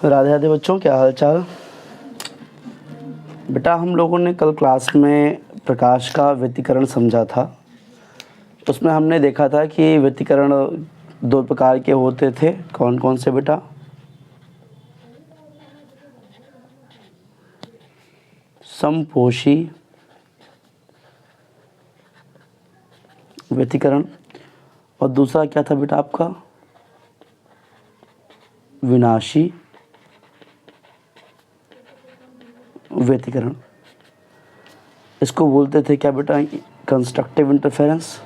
राधे राधे बच्चों, क्या हाल चाल। बेटा हम लोगों ने कल क्लास में प्रकाश का व्यतिकरण समझा था। उसमें हमने देखा था कि व्यतिकरण दो प्रकार के होते थे। कौन कौन से बेटा? समपोषी व्यतिकरण, और दूसरा क्या था बेटा आपका? विनाशी व्यतिकरण। इसको बोलते थे क्या बेटा? Constructive interference.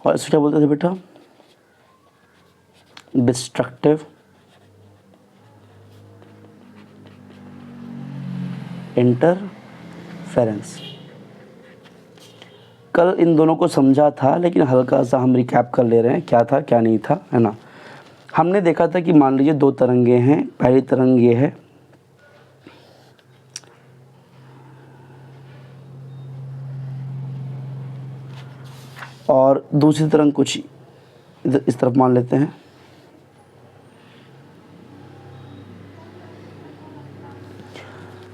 और इसको क्या बोलते थे बेटा? Destructive interference. कल इन दोनों को समझा था, लेकिन हल्का सा हम रिकैप कर ले रहे हैं क्या था क्या नहीं था, है ना। हमने देखा था कि मान लीजिए दो तरंगे हैं। पहली तरंग ये है, और दूसरी तरंग कुछ इस तरफ मान लेते हैं।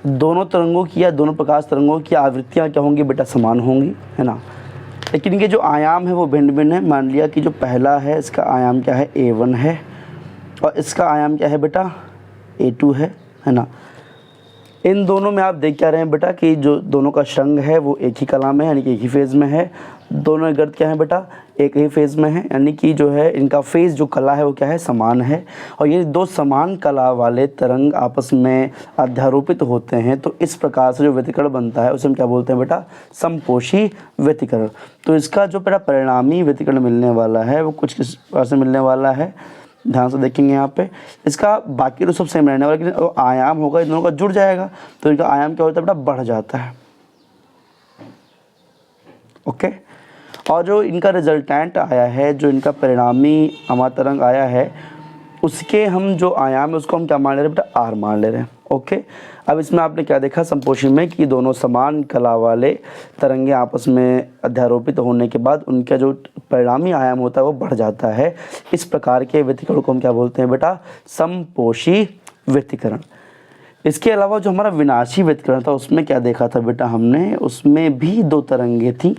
दोनों तरंगों की या दोनों प्रकाश तरंगों की आवृत्तियाँ क्या होंगी बेटा? समान होंगी, है ना। लेकिन ये जो आयाम है वो भिन्न भिन्न है। मान लिया कि जो पहला है इसका आयाम क्या है? A1 है, और इसका आयाम क्या है बेटा? A2 है ना। इन दोनों में आप देख क्या रहे हैं बेटा कि जो दोनों का श्रृंग है वो एक ही कला में है, यानी कि एक ही फेज़ में है। दोनों गर्त क्या है बेटा? एक ही फेज़ में है, यानी कि जो है इनका फेज़ जो कला है वो क्या है? समान है। और ये दो समान कला वाले तरंग आपस में अध्यारोपित होते हैं, तो इस प्रकार से जो व्यतिकरण बनता है उसे हम क्या बोलते हैं बेटा? समपोषी व्यतिकरण। तो इसका जो बेटा परिणामी व्यतिकरण मिलने वाला है वो कुछ किस प्रकार से मिलने वाला है? ध्यान से देखेंगे यहाँ पे। इसका बाकी तो सब सेम रहने वाला, लेकिन आयाम होगा इन दोनों का जुड़ जाएगा, तो इनका आयाम क्या होता है बेटा? बढ़ जाता है। ओके। और जो इनका रिजल्टेंट आया है, जो इनका परिणामी अमातरंग आया है, उसके हम जो आयाम है उसको हम क्या मान ले रहे हैं बेटा? आर मान ले रहे हैं। ओके। अब इसमें आपने क्या देखा समपोषी में कि दोनों समान कला वाले तरंगे आपस में अध्यारोपित होने के बाद उनका जो परिणामी आयाम होता है वो बढ़ जाता है। इस प्रकार के व्यतिकरण को हम क्या बोलते हैं बेटा? समपोषी व्यतिकरण। इसके अलावा जो हमारा विनाशी व्यतिकरण था उसमें क्या देखा था बेटा हमने? उसमें भी दो तरंगे थी।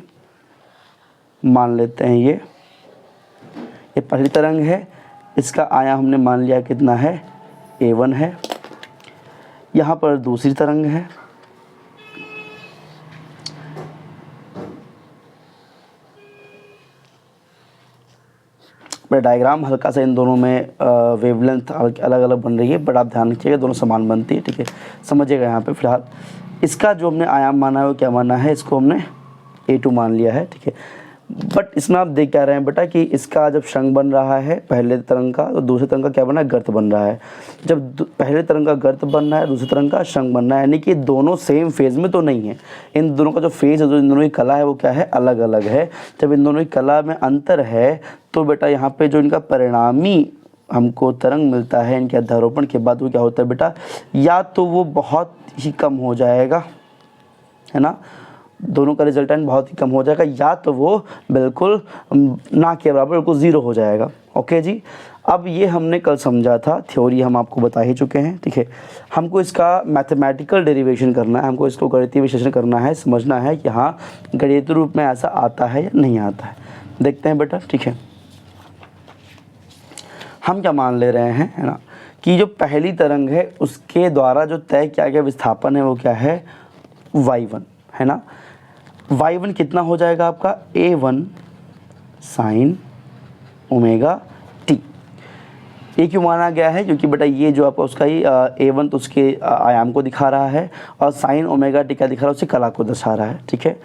मान लेते हैं ये पहली तरंग है, इसका आयाम हमने मान लिया कितना है? A1 है। यहाँ पर दूसरी तरंग है, डायग्राम हल्का सा इन दोनों में वेवलेंथ अलग अलग बन रही है, बट आप ध्यान रखिएगा दोनों समान बनती है, ठीक है। समझिएगा यहाँ पे फिलहाल इसका जो हमने आयाम माना है वो क्या माना है? इसको हमने A2 मान लिया है, ठीक है। बट इसमें आप देख क्या रहे हैं बेटा कि इसका जब श्रृंग बन रहा है पहले तरंग का, तो दूसरे तरंग का क्या बना है? गर्त बन रहा है। जब पहले तरंग का गर्त बन रहा है, दूसरे तरंग का श्रृंग बन रहा है, यानी कि दोनों सेम फेज़ में तो नहीं है। इन दोनों का जो फेज़ है, जो इन दोनों की कला है वो क्या है? अलग अलग है। जब इन दोनों की कला में अंतर है तो बेटा यहाँ पे जो इनका परिणामी हमको तरंग मिलता है इनके अध्यारोपण के बाद, वो क्या होता है बेटा? या तो वो बहुत ही कम हो जाएगा, है ना, दोनों का रिजल्टेंट बहुत ही कम हो जाएगा, या तो वो बिल्कुल ना के बराबर बिल्कुल ज़ीरो हो जाएगा। ओके जी। अब ये हमने कल समझा था, थ्योरी हम आपको बता ही चुके हैं, ठीक है। हमको इसका मैथमेटिकल डेरिवेशन करना है, हमको इसको गणितीय विश्लेषण करना है, समझना है कि हाँ गणितीय रूप में ऐसा आता है या नहीं आता है। देखते हैं बेटा, ठीक है। हम क्या मान ले रहे हैं, है ना, कि जो पहली तरंग है उसके द्वारा जो तय किया गया विस्थापन है वो क्या है? y1, है ना। y1 कितना हो जाएगा आपका? A1 sign omega T. ये क्यों माना गया है? क्योंकि बेटा ये जो आपका उसका ही A1 तो उसके आयाम को दिखा रहा है, और साइन ओमेगा टी क्या दिखा रहा है? उसकी कला को दर्शा रहा है, ठीक है।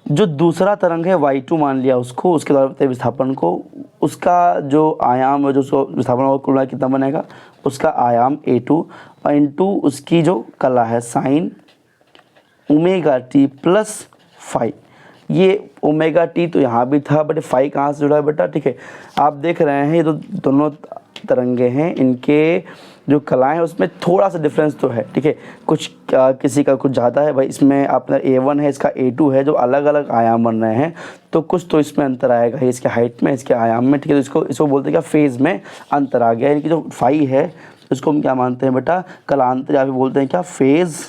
जो दूसरा तरंग है y2 मान लिया उसको, उसके द्वारा तय विस्थापन को, उसका जो आयाम जो विस्थापन होगा कुल कितना बनेगा? उसका आयाम A2 और इनटू उसकी जो कला है sine omega T plus phi. ये ओमेगा टी तो यहाँ भी था, बट फाई कहाँ से जुड़ा है बेटा? ठीक है, आप देख रहे हैं ये तो दोनों तरंगे हैं, इनके जो कलाएं हैं उसमें थोड़ा सा डिफरेंस तो है, ठीक है। कुछ किसी का कुछ ज़्यादा है भाई, इसमें अपना A1 है, इसका A2 है, जो अलग अलग आयाम बन रहे हैं, तो कुछ तो इसमें अंतर आएगा ही, इसके हाइट में, इसके आयाम में, ठीक है। तो इसको बोलते हैं क्या, फेज़ में अंतर आ गया, यानी कि जो फाई है उसको हम क्या मानते हैं बेटा, कलांतर, या फिर बोलते हैं क्या, फेज़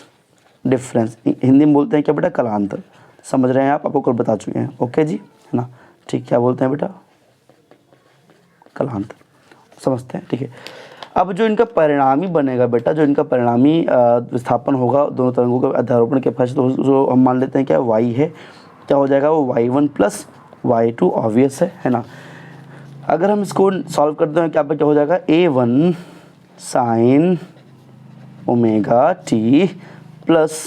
डिफरेंस। हिंदी में बोलते हैं क्या बेटा, कलांतर। समझ रहे हैं आप, आपको कल बता चुके हैं, ओके जी, है ना। ठीक, क्या बोलते हैं बेटा, कलांतर, समझते हैं, ठीक है। अब जो इनका परिणामी बनेगा बेटा, जो इनका परिणामी विस्थापन होगा दोनों तरंगों के अध्यारोपण के पश्चात, तो जो हम मान लेते हैं क्या, y है, क्या हो जाएगा वो y1 प्लस y2, ऑब्वियस है ना। अगर हम इसको सॉल्व करते हैं क्या पे, क्या हो जाएगा, A1 sign omega T plus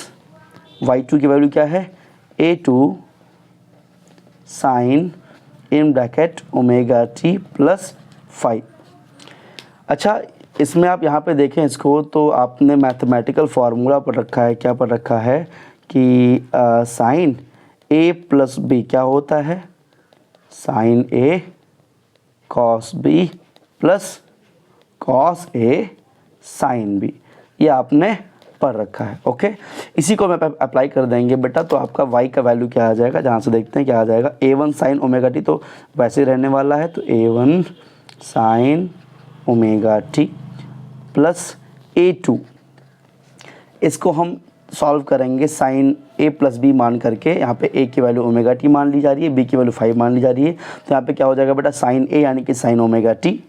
y2 की वैल्यू क्या है, A2 sine in bracket omega T plus 5। अच्छा, इसमें आप यहाँ पे देखें इसको, तो आपने मैथमेटिकल फार्मूला पढ़ रखा है, क्या पढ़ रखा है कि साइन A प्लस बी क्या होता है, sine A cos B plus cos A sine B, ये आपने पढ़ रखा है, ओके। इसी को मैं अप्लाई कर देंगे बेटा, तो आपका y का वैल्यू क्या आ जाएगा, जहाँ से देखते हैं क्या आ जाएगा, A1 साइन ओमेगा टी तो वैसे रहने वाला है, तो A1 sign omega T plus A2, इसको हम सॉल्व करेंगे साइन A प्लस बी मान करके। यहाँ पे A की वैल्यू ओमेगा टी मान ली जा रही है, B की वैल्यू 5 मान ली जा रही है, तो यहाँ पे क्या हो जाएगा बेटा, साइन A यानी कि sign omega T,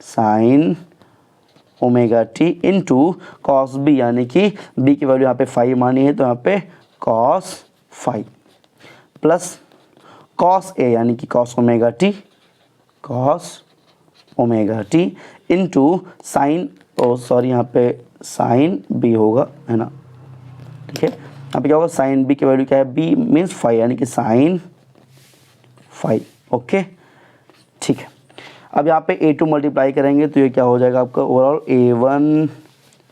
sign omega T into cos B यानी कि B की वैल्यू यहाँ पे 5 मानी है, तो यहाँ पे कॉस 5 प्लस कॉस A यानी कि cos omega T, cos omega T into sine, यहाँ पे साइन B होगा, है ना, ठीक है। यहाँ पे क्या होगा, साइन B की वैल्यू क्या है, B मीन्स 5 यानी कि साइन 5, ओके, ठीक है। अब यहाँ पे A2 मल्टीप्लाई करेंगे तो ये क्या हो जाएगा आपका, overall A1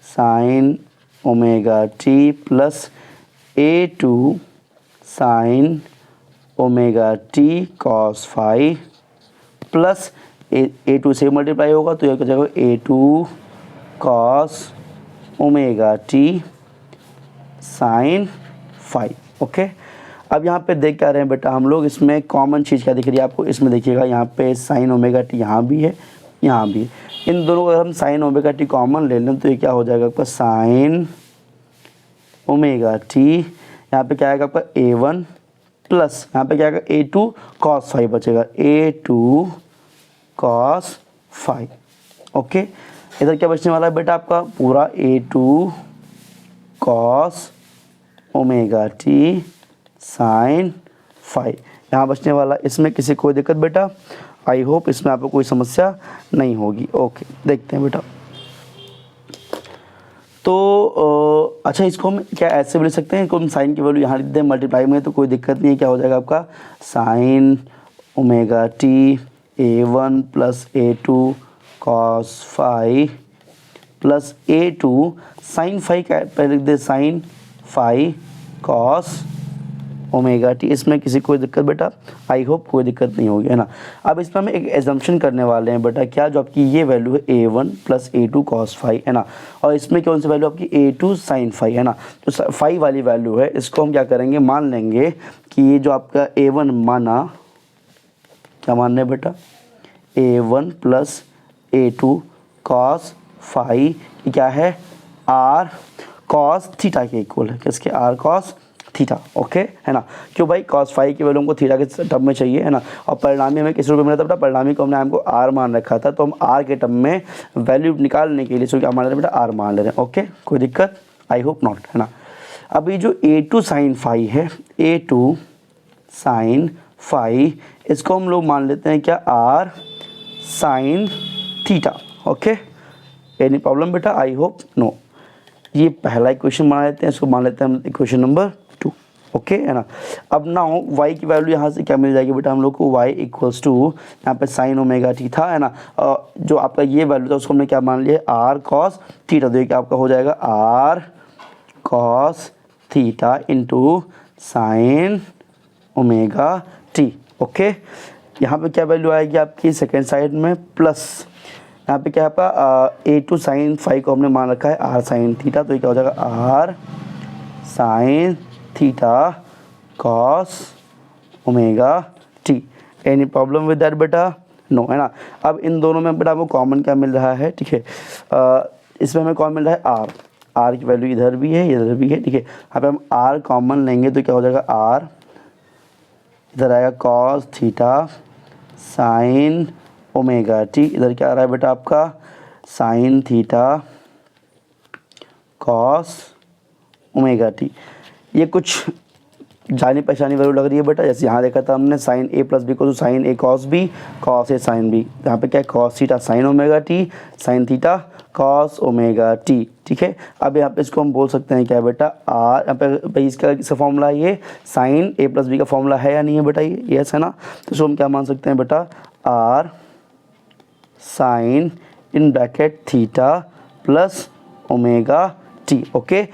sign omega T plus A2 sign omega T cos 5 plus A2 से मल्टीप्लाई होगा तो ये क्या हो जाएगा, A2 cos omega T sine 5, okay. अब यहाँ पे देख क्या रहे हैं बेटा हम लोग, इसमें कॉमन चीज़ क्या दिख रही है आपको, इसमें देखिएगा यहाँ पे साइन ओमेगा टी यहाँ भी है, यहाँ भी है। इन दोनों को अगर हम साइन ओमेगा टी कॉमन ले लें तो ये क्या हो जाएगा आपका, साइन ओमेगा टी, यहाँ पे क्या आएगा आपका A1 प्लस यहाँ पे क्या आएगा, A2 कॉस 5 बचेगा, A2 कॉस 5, ओके। इधर क्या बचने वाला है बेटा आपका, पूरा A2 cos omega T sine 5 यहाँ बचने वाला। इसमें किसी कोई दिक्कत बेटा, आई होप इसमें आपको कोई समस्या नहीं होगी, ओके। देखते हैं बेटा, तो अच्छा, इसको हम क्या ऐसे भी लिख सकते हैं, इसको हम साइन की वैल्यू यहाँ लिख दें मल्टीप्लाई में, तो कोई दिक्कत नहीं है। क्या हो जाएगा आपका, sine omega T A1 plus A2 cos 5 plus A2 sine 5 क्या पहले लिख दे, साइन 5 कॉस ओमेगा टी। इसमें किसी कोई दिक्कत बेटा, आई होप कोई दिक्कत नहीं होगी, है ना। अब इसमें हम एक एजम्पशन करने वाले हैं बेटा, क्या, जो आपकी ये वैल्यू है A1 प्लस A2 कॉस 5, है ना, और इसमें कौन सी वैल्यू आपकी A2 साइन 5, है ना। तो 5 वाली वैल्यू है, इसको हम क्या करेंगे, मान लेंगे कि ये जो आपका A1 माना, क्या मान रहे बेटा, A1 प्लस A2 कॉस 5 क्या है, R कॉस थीटा के इक्वल है, किसके, R कॉस थीटा, ओके, है ना। क्यों भाई, कॉस 5 की वैल्यू हमको थीटा के टर्म में चाहिए, है ना, और परिणामी हमें किस रूप में मिला था बेटा, परिणामी को हमने हमको R मान रखा था, तो हम R के टर्म में वैल्यू निकालने के लिए इसको क्या मान ले रहे हैं बेटा, R मान ले रहे हैं, ओके, कोई दिक्कत, आई होप नॉट, है ना। अभी जो A2 साइन 5 है, A2 साइन 5, इसको हम लोग मान लेते हैं क्या, R sine theta, okay, any problem बेटा, आई होप नो। ये पहला इक्वेशन बना लेते हैं, इसको मान लेते हैं हम इक्वेशन नंबर 2, ओके, है ना। अब नाउ y की वैल्यू यहाँ से क्या मिल जाएगी बेटा हम लोग को, y इक्वल्स टू यहाँ पे साइन ओमेगा टी था, है ना, जो आपका ये वैल्यू था उसको हमने क्या मान लिया, R कॉस थीटा, देखिए आपका हो जाएगा R cos theta into sine omega T, okay. यहाँ पे क्या वैल्यू आएगी आपकी सेकेंड साइड में, प्लस यहाँ पे क्या है आपका ए टू साइन फाई को हमने मान रखा है आर साइन थीटा, तो ये क्या हो जाएगा R sine theta cos omega T. Any problem with that बेटा? नो, है ना। अब इन दोनों में बेटा आपको कॉमन क्या मिल रहा है, ठीक है, इसमें हमें कॉमन मिल रहा है आर, आर की वैल्यू इधर भी है इधर भी है, ठीक है। यहाँ पे हम आर कॉमन लेंगे तो क्या हो जाएगा आर, इधर आएगा cos theta sine omega T, इधर क्या आ रहा है बेटा आपका sign theta cos omega T. ये कुछ जानी पहचानी वैल्यू लग रही है बेटा, जैसे यहाँ देखा था हमने साइन ए प्लस बी को, तो sign A cos B, cos A sine B, यहाँ पे क्या है cos theta sine omega T, sign theta cos omega T, ठीक है। अब यहाँ पे इसको हम बोल सकते हैं क्या बेटा आर, यहाँ पे भाई इसका फॉर्मूला ये साइन ए प्लस बी का फॉर्मूला है या नहीं है बेटा, ये यस है ना। तो इसको हम क्या मान सकते हैं बेटा R sine in bracket theta plus omega T, okay.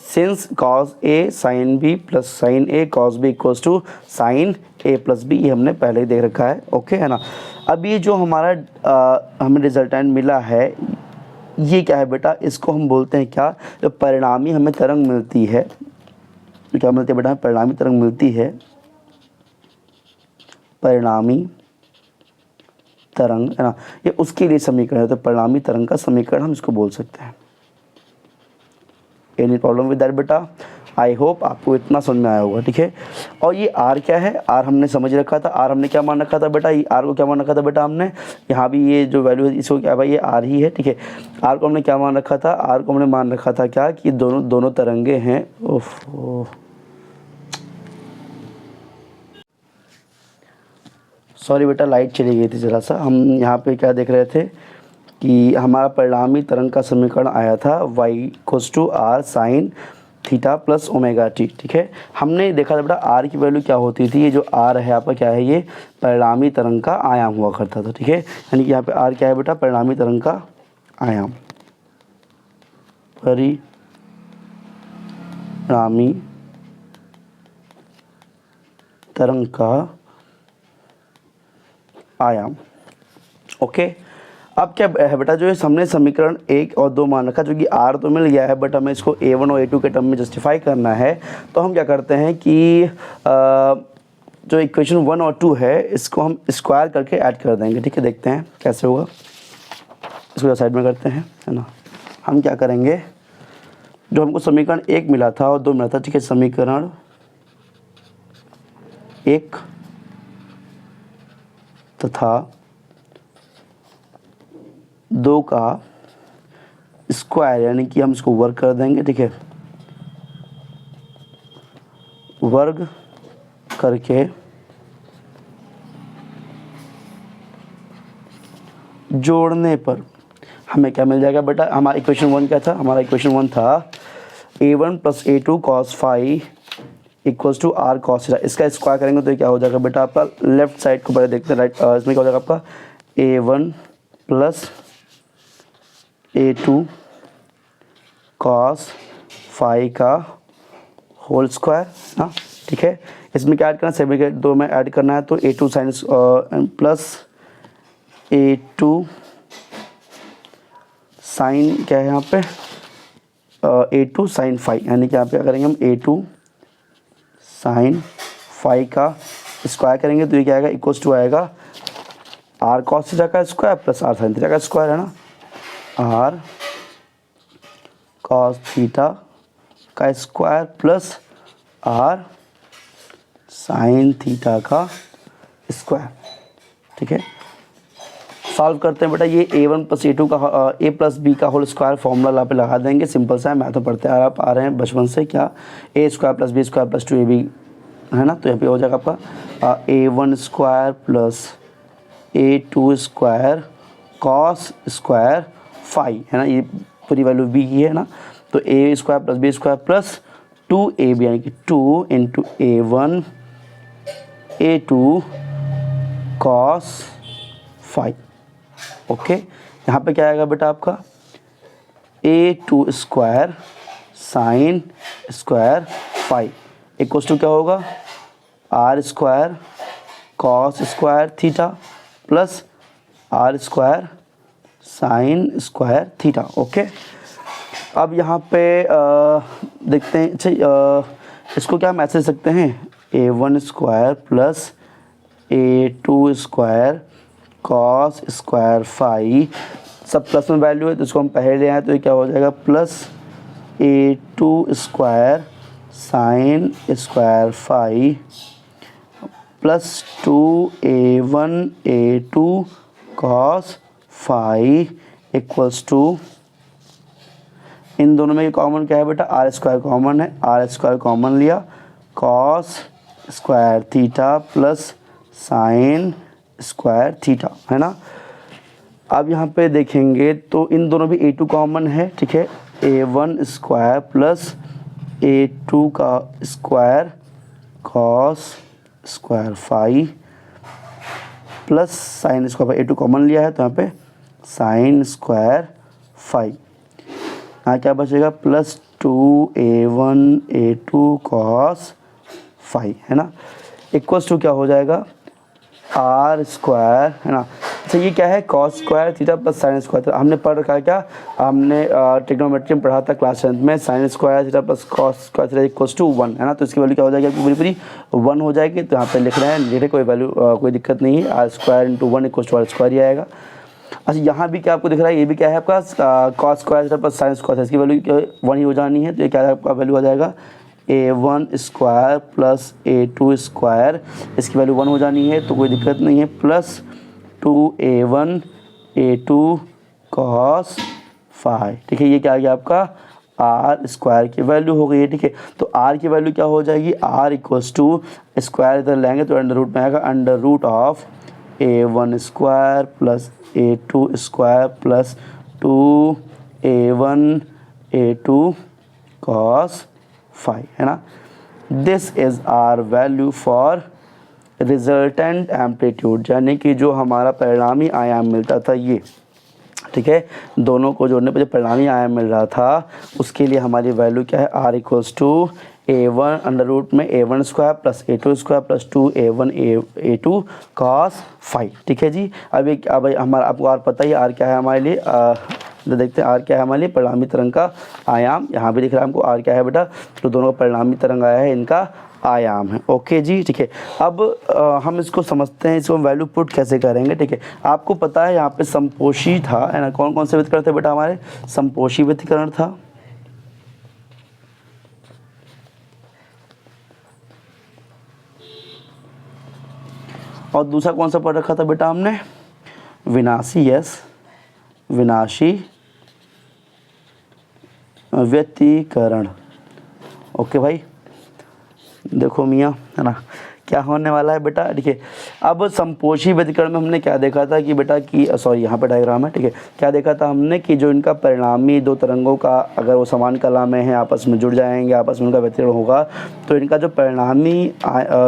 Since cos A sine B plus sine A cos B equals to sine A plus B, ये हमने पहले ही देख रखा है, ओके है ना। अब ये जो हमारा हमें रिजल्टेंट मिला है ये क्या है बेटा, इसको हम बोलते हैं क्या, जो परिणामी हमें तरंग मिलती है, तो क्या मिलती है बेटा, परिणामी तरंग मिलती है, परिणामी तरंग, है ना, ये उसके लिए समीकरण है, तो परिणामी तरंग का समीकरण हम इसको बोल सकते हैं। एनी प्रॉब्लम विद दैट बेटा? आई होप आपको इतना समझ में आया होगा, ठीक है। और ये आर क्या है, आर हमने समझ रखा था, आर हमने क्या मान रखा था बेटा, ये आर को क्या मान रखा था बेटा हमने, यहाँ भी ये जो वैल्यू है इसको क्या भाई ये आर ही है, ठीक है। आर को हमने क्या मान रखा था, आर को हमने मान रखा था क्या कि दोनों तरंगे हैं, ओह सॉरी बेटा लाइट चली गई थी ज़रा सा। हम यहाँ पे क्या देख रहे थे कि हमारा परिणामी तरंग का समीकरण आया था y equals to R sine theta plus omega T, ठीक है। हमने देखा था बेटा आर की वैल्यू क्या होती थी, ये जो आर है आपका क्या है, ये परिणामी तरंग का आयाम हुआ करता था, ठीक है। यानी कि यहाँ पे आर क्या है बेटा, परिणामी तरंग का आयाम, परिणामी तरंग का आयाम, ओके। अब क्या है बेटा, जो हमने समीकरण 1 और 2 मान रखा, जो कि आर तो मिल गया है बट हमें इसको a1 और a2 के टर्म में जस्टिफाई करना है, तो हम क्या करते हैं कि जो इक्वेशन 1 और 2 है इसको हम स्क्वायर करके ऐड कर देंगे, ठीक है। देखते हैं कैसे होगा, इसको साइड में करते हैं, है ना। हम क्या करेंगे, जो हमको समीकरण 1 मिला था और 2 मिला था, ठीक है, समीकरण 1 तथा 2 का स्क्वायर, यानी कि हम इसको वर्ग कर देंगे, ठीक है, वर्ग करके जोड़ने पर हमें क्या मिल जाएगा बेटा, हमारा इक्वेशन 1 क्या था, हमारा इक्वेशन 1 था a1 plus a2 cos phi equals to R cos theta. इसका स्क्वायर करेंगे तो क्या हो जाएगा बेटा आपका, लेफ्ट साइड को पहले देखते हैं, राइट, इसमें क्या हो जाएगा आपका a1 plus a2 cos phi का होल स्क्वायर, हाँ ठीक है। इसमें क्या ऐड करना है, सेमी के 2 में ऐड करना है, तो a2 sign plus a2 sign क्या है यहाँ पे a2 साइन फाई, यानी कि यहाँ पे क्या करेंगे हम a2 साइन फाई का स्क्वायर करेंगे तो ये क्या आएगा, इक्वल्स टू आएगा आर कॉस थीटा का square plus R sine theta का स्क्वायर, है ना, आर कॉस थीटा का square plus R sine theta का स्क्वायर, ठीक है। सॉल्व करते हैं बेटा, ये a1 प्लस a2 का a प्लस बी का होल स्क्वायर फॉर्मूला पे लगा देंगे, सिंपल सा है, मैं तो पढ़ते आ रहे हैं बचपन से, क्या a square plus B square plus 2ab, है ना। तो यहाँ पे हो जाएगा आपका a1 square plus a2 square cos square phi, है ना, ये पूरी वैल्यू b की है ना। तो a square plus B square plus 2ab, यानी कि 2 into a1 a2 cos phi, okay. यहाँ पे क्या आएगा बेटा आपका a2 square sine square phi equals to क्या होगा, R square cos square theta plus R square sine square theta. Okay, अब यहाँ पे देखते हैं। अच्छा, इसको क्या हम ऐसे लिख सकते हैं, a1 square plus a2 square cos square phi, सब प्लस में वैल्यू है तो इसको हम पहले ले आए तो ये क्या हो जाएगा, plus a2 square sine square phi plus 2a1 a2 cos phi equals two, इन दोनों में कॉमन क्या है बेटा, आर स्क्वायर कॉमन है, आर स्क्वायर कॉमन लिया, cos square theta plus sine square theta, है ना। अब यहाँ पे देखेंगे तो इन दोनों भी a2 कॉमन है, ठीक है, a1 स्क्वायर प्लस a2 का square cos square phi plus sine square, a2 common लिया है तो यहाँ पे साइन स्क्वायर फाई, यहाँ क्या बचेगा, plus 2a1 a2 cos phi, है ना, इक्वल्स टू क्या हो जाएगा, आर स्क्वायर, है ना। अच्छा, ये क्या है, cos square theta plus sine square, हमने पढ़ रखा है क्या, हमने ट्रिग्नोमेट्री में पढ़ा था क्लास 10 में, sine square theta plus cos square theta equals to 1, है ना। तो इसकी वैल्यू क्या हो जाएगी आपकी, पूरी 1 हो जाएगी। तो यहाँ पे लिख रहे हैं, लिखे कोई वैल्यू कोई दिक्कत नहीं है, R square into 1 equals to R square ही आएगा। अच्छा, यहाँ भी क्या आपको दिख रहा है, ये भी क्या है आपका cos square theta plus sine square, इसकी वैल्यू 1 ही हो जानी है। तो ये क्या है आपका वैल्यू आ जाएगा, a1 square plus a2 square, इसकी वैल्यू 1 हो जानी है तो कोई दिक्कत नहीं है, plus 2a1 a2 cos phi, ठीक है। ये क्या आ गया आपका, आर स्क्वायर की वैल्यू हो गई है, ठीक है। तो आर की वैल्यू क्या हो जाएगी, आर इक्वल्स टू स्क्वायर इधर लेंगे तो अंडर रूट में आएगा, under root of a1 square plus a2 square plus 2a1 a2 cos phi, है ना। This is R value for resultant amplitude, यानी कि जो हमारा परिणामी आयाम मिलता था ये, ठीक है, दोनों को जोड़ने पर जो परिणामी आयाम मिल रहा था उसके लिए हमारी वैल्यू क्या है, R equals to a1 under root में a1 square plus a2 square plus 2a1 a2 cos phi, ठीक है जी। अब हमारा आपको आर पता ही, आर क्या है हमारे लिए, तो देखते हैं आर क्या है हमारे लिए, परिणामी तरंग का आयाम, यहाँ भी दिख रहा है हमको आर क्या है बेटा, तो दोनों का परिणामी तरंग आया है, इनका आयाम है। ओके जी, ठीक है। अब हम इसको समझते हैं, इसको वैल्यू पुट कैसे करेंगे, ठीक है। आपको पता है यहाँ पे समपोषी था, है ना, कौन कौन से व्यतिकरण थे बेटा हमारे, समपोषी व्यतिकरण था, और दूसरा कौन सा पढ़ रखा था बेटा हमने, विनाशी, यस, विनाशी व्यतिकरण। ओके भाई, देखो मियाँ, है ना, क्या होने वाला है बेटा, ठीक है। अब समपोषी व्यतिकरण में हमने क्या देखा था कि बेटा कि सॉरी यहाँ पे डायग्राम है, ठीक है, क्या देखा था हमने कि जो इनका परिणामी दो तरंगों का अगर वो समान कला में है, आपस में जुड़ जाएंगे, आपस में उनका व्यतिकरण होगा तो इनका जो परिणामी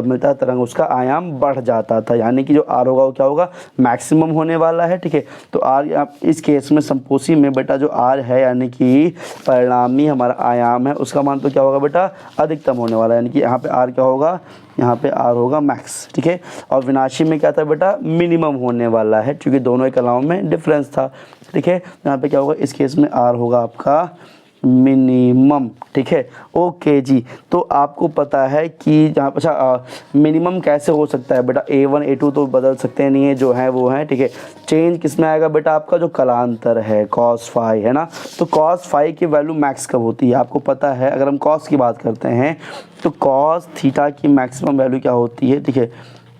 मिलता है तरंग उसका आयाम बढ़ जाता था, यानी कि जो आर होगा वो क्या होगा, मैक्सिमम होने वाला है, ठीक है। तो आर इस केस में समपोषी में बेटा जो आर है यानी कि परिणामी हमारा आयाम है उसका मान तो क्या होगा बेटा, अधिकतम होने वाला है, यानी कि यहाँ पे आर क्या होगा, यहाँ पे आर होगा मैक्स, ठीक है। और विनाशी में क्या था बेटा, मिनिमम होने वाला है, क्योंकि दोनों ही कलाओं में डिफरेंस था, ठीक है। यहाँ पे क्या होगा, इस केस में आर होगा आपका मिनिमम, ठीक है। ओके जी, तो आपको पता है कि जहाँ अच्छा मिनिमम कैसे हो सकता है बेटा, a1 a2 तो बदल सकते नहीं है, जो है वो है, ठीक है। चेंज किस में आएगा बेटा, आपका जो कलांतर है cos फाई, है ना। तो cos फाई की वैल्यू मैक्स कब होती है आपको पता है, अगर हम cos की बात करते हैं तो cos थीटा की मैक्सिमम वैल्यू क्या होती है, ठीक है,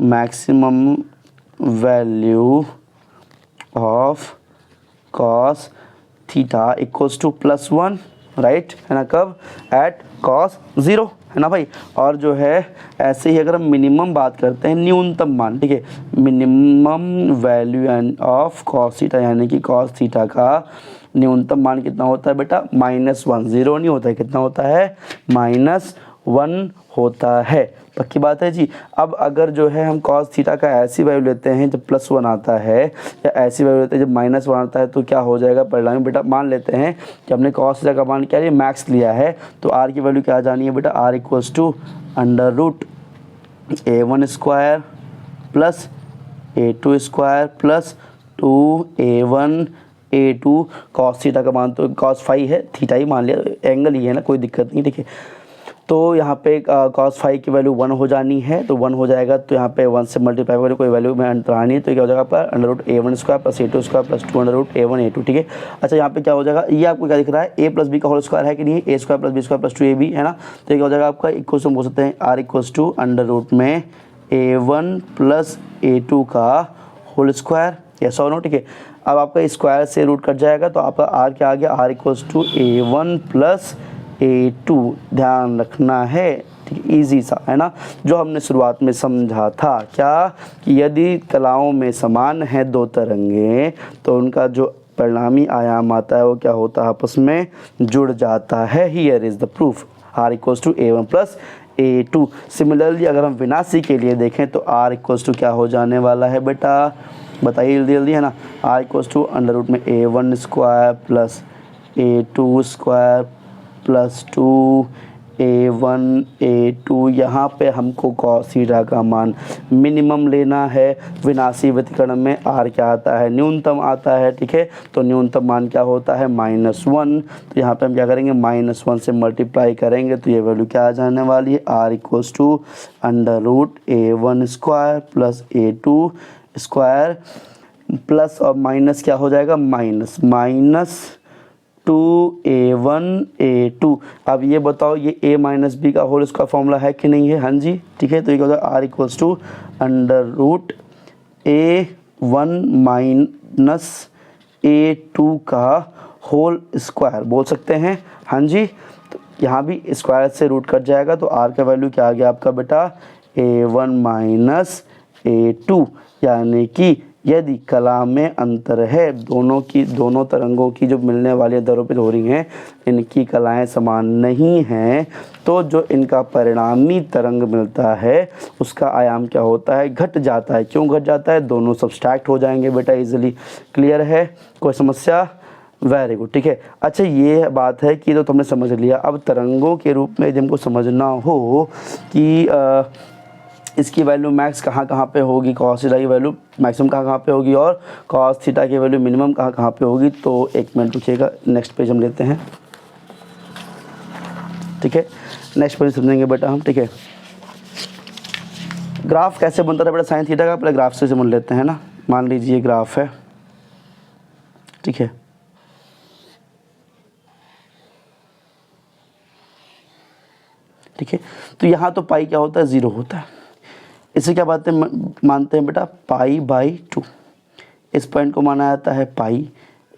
maximum value of cos theta equals to +1, right, है ना, कब, एट cos 0, है ना भाई। और जो है ऐसे ही अगर हम मिनिमम बात करते हैं, न्यूनतम मान, ठीक है, minimum value of cos theta, यानी कि cos थीटा का न्यूनतम मान कितना होता है बेटा, -1, 0 नहीं होता है, कितना होता है, -1 होता है, पक्की बात है जी। अब अगर जो है हम cos थीटा का ऐसी वैल्यू लेते हैं जब +1 आता है, या ऐसी वैल्यू लेते हैं जब -1 आता है, तो क्या हो जाएगा परिणामी बेटा, मान लेते हैं कि हमने cos थीटा का मान क्या लिया, मैक्स लिया है, तो r की वैल्यू क्या आ जानी है बेटा, r equals to under root a1 square plus a2 square plus 2a1 A2 cos theta का मान तो cos फाई है, थीटा ही मान लिया, एंगल ही है ना, कोई दिक्कत नहीं, ठीक है। तो यहाँ पे cos फाई की वैल्यू 1 हो जानी है, तो 1 हो जाएगा, तो यहाँ पे 1 से मल्टीप्लाई करें, कोई वैल्यू में अंतर आनी है, तो क्या हो जाएगा आपका √a1 square plus a2 square plus 2 √a1 a2, ठीक है। अच्छा यहाँ पे क्या हो जाएगा, ये आपको क्या दिख रहा है, a प्लस बी का होल स्क्वायर है कि नहीं, a square plus B square plus 2ab है ना, तो क्या हो जाएगा आपका इक्वल टू बोल सकते हैं r इक्वल्स टू √ में a1 प्लस a2 का होल स्क्वायर, ऐसा हो, ठीक है। अब आपका स्क्वायर से रूट कट जाएगा, तो आपका r क्या आ गया, r equals to a1 plus a2, ध्यान रखना है, ठीक है, ईजी सा है ना, जो हमने शुरुआत में समझा था क्या, कि यदि कलाओं में समान है दो तरंगे तो उनका जो परिणामी आयाम आता है वो क्या होता है, आपस में जुड़ जाता है। Here is the proof, r equals to a1 plus a2। Similarly अगर हम विनाशी के लिए देखें तो r इक्वल्स टू क्या हो जाने वाला है बेटा, बताइए जल्दी जल्दी, है ना, r इक्वल्स टू √ में a1 square plus a2 square plus 2a1 a2। यहाँ पे हमको cos थीटा का मान मिनिमम लेना है, विनाशी व्यतिकरण में r क्या आता है, न्यूनतम आता है, ठीक है। तो न्यूनतम मान क्या होता है, -1, तो यहाँ पे हम क्या करेंगे, -1 से मल्टीप्लाई करेंगे, तो ये वैल्यू क्या आ जाने वाली है, r equals to √a1 square plus a2 square plus और माइनस क्या हो जाएगा, माइनस 2a1 a2। अब ये बताओ, ये a माइनस बी का होल स्क्वायर फॉर्मूला है कि नहीं है, हाँ जी, ठीक है। तो ये क्या होता है, r equals to √a1 minus a2 का होल स्क्वायर बोल सकते हैं, हाँ जी। तो यहाँ भी स्क्वायर से रूट कट जाएगा, तो r का वैल्यू क्या आ गया आपका बेटा, a1 माइनस a2, यानी कि यदि कला में अंतर है, दोनों तरंगों की जो मिलने वाली दरों पर हो रही हैं, इनकी कलाएं समान नहीं हैं, तो जो इनका परिणामी तरंग मिलता है उसका आयाम क्या होता है, घट जाता है। क्यों घट जाता है, दोनों सब्सट्रैक्ट हो जाएंगे बेटा, इजीली क्लियर है, कोई समस्या, वेरी गुड, ठीक है। अच्छा ये बात है कि तो तुमने समझ लिया। अब तरंगों के रूप में यदि हमको समझना हो कि इसकी वैल्यू मैक्स कहाँ पे होगी, cos थीटा की वैल्यू मैक्सिमम कहाँ पे होगी और cos थीटा की वैल्यू मिनिमम कहाँ पे होगी, तो एक मिनट रुकिएगा, नेक्स्ट पेज हम लेते हैं, ठीक है। नेक्स्ट पेज समझेंगे बेटा हम, ठीक है। ग्राफ कैसे बनता था बेटा साइन थीटा का, पहले ग्राफ से समझ लेते हैं ना। मान लीजिए ग्राफ है, ठीक है, ठीक है। तो यहाँ तो पाई क्या होता है, 0 होता है। इसे क्या बातें मानते हैं बेटा, π/2। इस पॉइंट को माना जाता है पाई,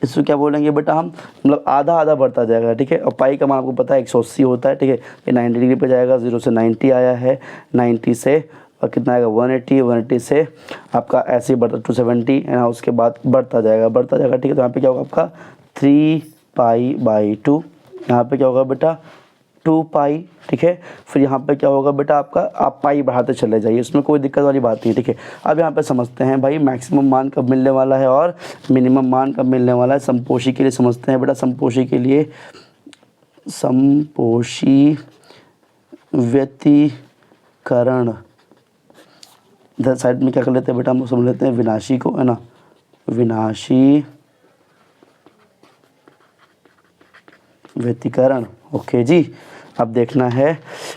इसको क्या बोलेंगे बेटा हम, मतलब आधा आधा बढ़ता जाएगा, ठीक है। और पाई का मान आपको पता है 180 होता है, ठीक है। ये 90 डिग्री पे जाएगा, 0 से 90 आया है, 90 से और कितना आएगा 180 से आपका ऐसे ही बढ़ता 270 है ना, उसके बाद बढ़ता जाएगा, ठीक है। तो यहाँ पे क्या होगा आपका 3π/2, यहाँ पे क्या होगा बेटा 2π, ठीक है। फिर यहाँ पे क्या होगा बेटा आपका, आप पाई बढ़ाते चले जाइए, उसमें कोई दिक्कत वाली बात नहीं, ठीक है। अब यहाँ पे समझते हैं भाई मैक्सिमम मान कब मिलने वाला है और मिनिमम मान कब मिलने वाला है। समपोशी के लिए समझते हैं बेटा, समपोशी के लिए, समपोशी व्यतिकरण, इधर साइड में क्या कर लेते हैं बेटा, हम समझ लेते हैं विनाशी को, है ना, विनाशी व्यतिकरण, ओके जी। अब देखना है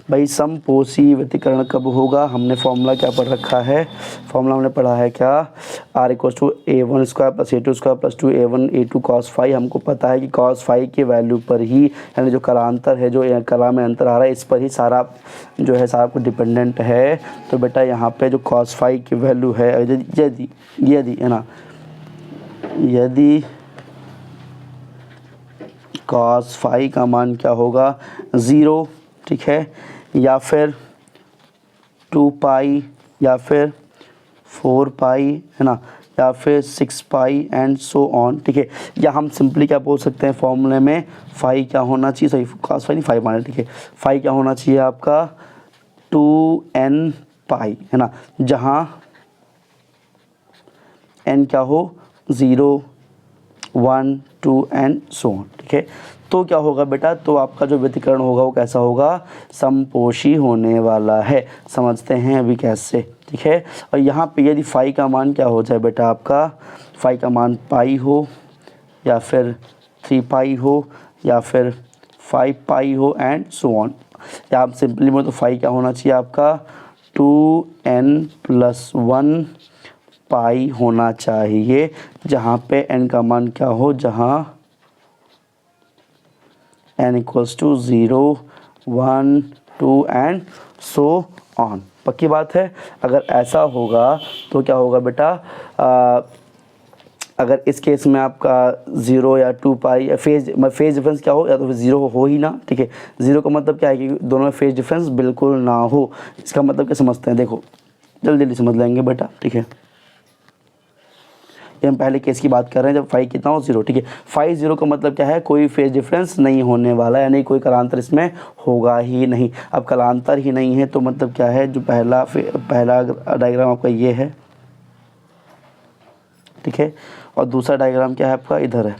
भाई समपोशी व्यतिकरण कब होगा। हमने फॉर्मूला क्या पढ़ रखा है, फॉर्मूला हमने पढ़ा है क्या, r equals to a1 square plus a2 square plus 2a1 a2 cos phi. हमको पता है कि cos फाई के वैल्यू पर ही, यानी जो कलांतर है, जो कला में अंतर आ रहा है, इस पर ही सारा जो है सारा कुछ डिपेंडेंट है। तो बेटा यहाँ पे जो cos फाई की वैल्यू है, यदि है ना, यदि cos फाई का मान क्या होगा 0, ठीक है, या फिर 2π, या फिर 4π, है ना, या फिर 6π एंड सो ऑन, ठीक है। या हम सिंपली क्या बोल सकते हैं फॉर्मूले में, फाई क्या होना चाहिए, सॉरी cos फाई नहीं, फाई मान, ठीक है, फाई क्या होना चाहिए आपका 2nπ, है ना, जहाँ n क्या हो 0, 1, 2 एंड सो ऑन, ठीक है। तो क्या होगा बेटा, तो आपका जो व्यतिकरण होगा वो कैसा होगा, समपोशी होने वाला है। समझते हैं अभी कैसे, ठीक है। और यहाँ पे यदि फाई का मान क्या हो जाए बेटा आपका, फाई का मान पाई हो या फिर 3 पाई हो या फिर 5 पाई हो एंड सो ऑन। या आप सिंपली में तो फाई क्या होना चाहिए आपका 2n+1 पाई होना चाहिए, जहाँ पे n का मान क्या हो, जहाँ n equals to 0, 1, 2 and so on. पक्की बात है। अगर ऐसा होगा तो क्या होगा बेटा, अगर इस केस में आपका 0 या 2 पाई या फेज डिफरेंस क्या हो, या तो फिर 0 हो ही ना, ठीक है। 0 का मतलब क्या है कि दोनों में फेज डिफरेंस बिल्कुल ना हो। इसका मतलब क्या समझते हैं, देखो जल्दी जल्दी समझ लेंगे बेटा, ठीक है। ये हम पहले केस की बात कर रहे हैं जब फाई कितना हो 0, ठीक है। फाई 0 का मतलब क्या है, कोई फेज डिफरेंस नहीं होने वाला, यानी कोई कालांतर इसमें होगा ही नहीं। अब कालांतर ही नहीं है तो मतलब क्या है, जो पहला डायग्राम आपका ये है, ठीक है, और दूसरा डायग्राम क्या है आपका इधर है,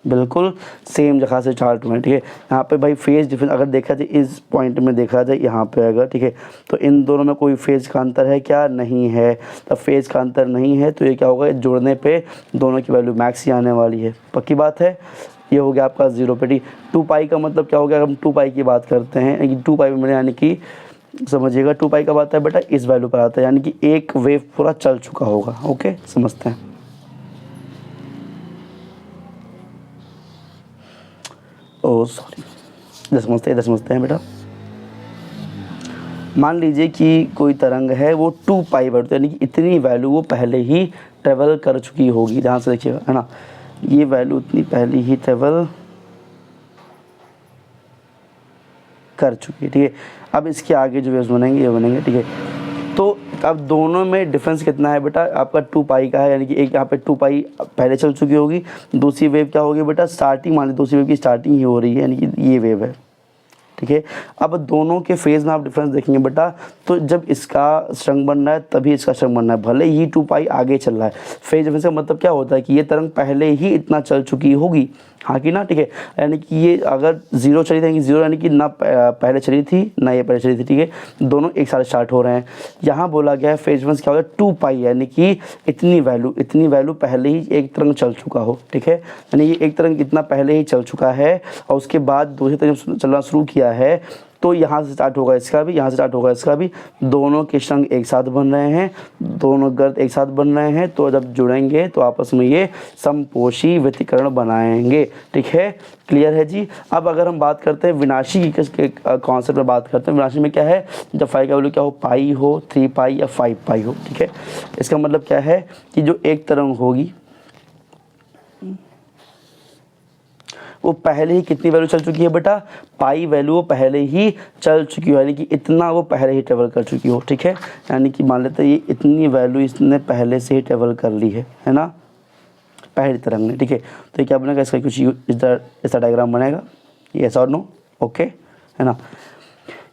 बिल्कुल सेम जगह से चार्ट में, ठीक है। यहाँ पे भाई फेज डिफरेंस अगर देखा जाए, इस पॉइंट में देखा जाए यहाँ पे अगर, ठीक है, तो इन दोनों में कोई फेज का अंतर है क्या, नहीं है। तब फेज का अंतर नहीं है तो ये क्या होगा, जोड़ने पे दोनों की वैल्यू मैक्स ही आने वाली है। पक्की बात है। ये हो गया आपका 0 पे। 2 पाई का मतलब क्या हो गया, अगर हम 2 पाई की बात करते हैं, यानी 2 पाई में यानी कि समझिएगा 2 पाई कब आता है बेटा, इस वैल्यू पर आता है, यानी कि एक वेव पूरा चल चुका होगा। ओके, समझते हैं। ओ सॉरी, इधर समझते हैं बेटा। मान लीजिए कि कोई तरंग है वो 2 पाई बढ़ती है, यानी कि इतनी वैल्यू वो पहले ही ट्रेवल कर चुकी होगी। ध्यान से देखिएगा, है ना, ये वैल्यू इतनी पहले ही ट्रेवल कर चुकी है, ठीक है। अब इसके आगे जो वेव्स बनेंगे ये बनेंगे, ठीक है। तो अब दोनों में डिफरेंस कितना है बेटा, आपका 2 पाई का है, यानी कि एक यहाँ पे 2 पाई पहले चल चुकी होगी, दूसरी वेव क्या होगी बेटा, स्टार्टिंग, मान ली दूसरी वेव की स्टार्टिंग ही हो रही है, यानी कि ये वेव है, ठीक है। अब दोनों के फेज में आप डिफरेंस देखेंगे बेटा, तो जब इसका स्ट्रंग बन रहा है तभी इसका स्ट्रंग बन रहा है, भले ही 2 पाई आगे चल रहा है। फेज डिफरेंस का मतलब क्या होता है कि ये तरंग पहले ही इतना चल चुकी होगी, हाँ कि ना, ठीक है। यानी कि ये अगर 0 चली थी, 0 यानी कि ना पहले चली थी ना ये पहले चली थी, ठीक है, दोनों एक साथ स्टार्ट हो रहे हैं। यहाँ बोला गया है फेज डिफरेंस क्या होगा 2 पाई, यानी कि इतनी वैल्यू पहले ही एक तरंग चल चुका हो, ठीक है। यानी ये एक तरंग इतना पहले ही चल चुका है और उसके बाद दूसरी तरंग चलना शुरू किया है, तो यहाँ से स्टार्ट होगा इसका भी, यहाँ से स्टार्ट होगा इसका भी, दोनों के स्ट्रंग एक साथ बन रहे हैं, दोनों गर्त एक साथ बन रहे हैं, तो जब जुड़ेंगे तो आपस में ये समपोषी व्यतिकरण बनाएंगे, ठीक है। क्लियर है जी। अब अगर हम बात करते हैं विनाशी के कॉन्सेप्ट में बात करते हैं, विनाशी में क्या है, जब फाई का वैल्यू क्या हो, पाई हो, 3 पाई या 5 पाई हो, ठीक है। इसका मतलब क्या है कि जो एक तरंग होगी वो पहले ही कितनी वैल्यू चल चुकी है बेटा, पाई वैल्यू वो पहले ही चल चुकी हो, यानी कि इतना वो पहले ही ट्रेवल कर चुकी हो, ठीक है। यानी कि मान लेते हैं ये इतनी वैल्यू इसने पहले से ही ट्रेवल कर ली है ना, पहली तरंग ने, ठीक है। तो ये क्या बनेगा, इसका कुछ ऐसा डायग्राम बनेगा, ये ऐसा और नो, ओके, है ना।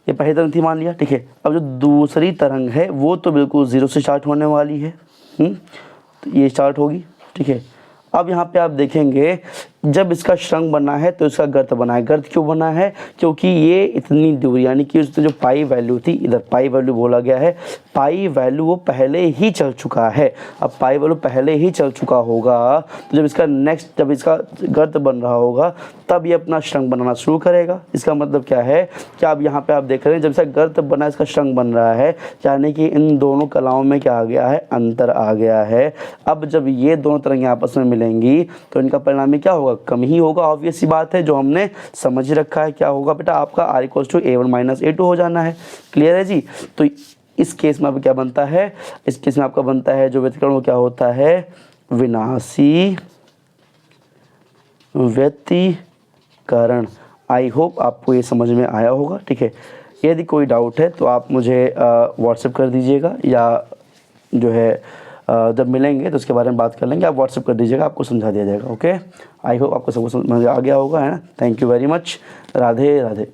ये पहली तरंग थी मान लिया, ठीक है। अब जो दूसरी तरंग है वो तो बिल्कुल 0 से स्टार्ट होने वाली है, तो ये स्टार्ट होगी, ठीक है। अब यहाँ पे आप देखेंगे जब इसका स्ट्रंग बना है तो इसका गर्त बना है। गर्त क्यों बना है, क्योंकि ये इतनी दूरी, यानी कि उसमें जो पाई वैल्यू थी, इधर पाई वैल्यू बोला गया है, पाई वैल्यू वो पहले ही चल चुका है। अब पाई वैल्यू पहले ही चल चुका होगा तो जब इसका गर्त बन रहा होगा तब ये अपना स्ट्रंग बनाना शुरू करेगा। इसका मतलब क्या है कि अब यहाँ पे आप देख रहे हैं जब इसका गर्त बना, इसका स्ट्रंग बन रहा है, यानी कि इन दोनों कलाओं में क्या आ गया है, अंतर आ गया है। अब जब ये दोनों तरंगें आपस में मिलेंगी तो इनका परिणाम क्या होगा, कम ही होगा। ऑब्वियस सी बात है, जो हमने समझ ही रखा है। क्या होगा बेटा, आपका r = a1 - a2 हो जाना है। क्लियर है जी। तो इस केस में अब क्या बनता है, इस केस में आपका बनता है जो व्यतिकरण वो क्या होता है, विनाशी व्यतिकरण। आई होप आपको ये समझ में आया होगा, ठीक है। यदि कोई डाउट है तो आप मुझे व्हाट्सएप कर दीजिएगा, या जो है जब मिलेंगे तो उसके बारे में बात कर लेंगे। आप व्हाट्सएप कर दीजिएगा, आपको समझा दिया जाएगा। ओके, आई होप आपको सब समझ आ गया होगा, है ना। Thank you very much. Radhe Radhe.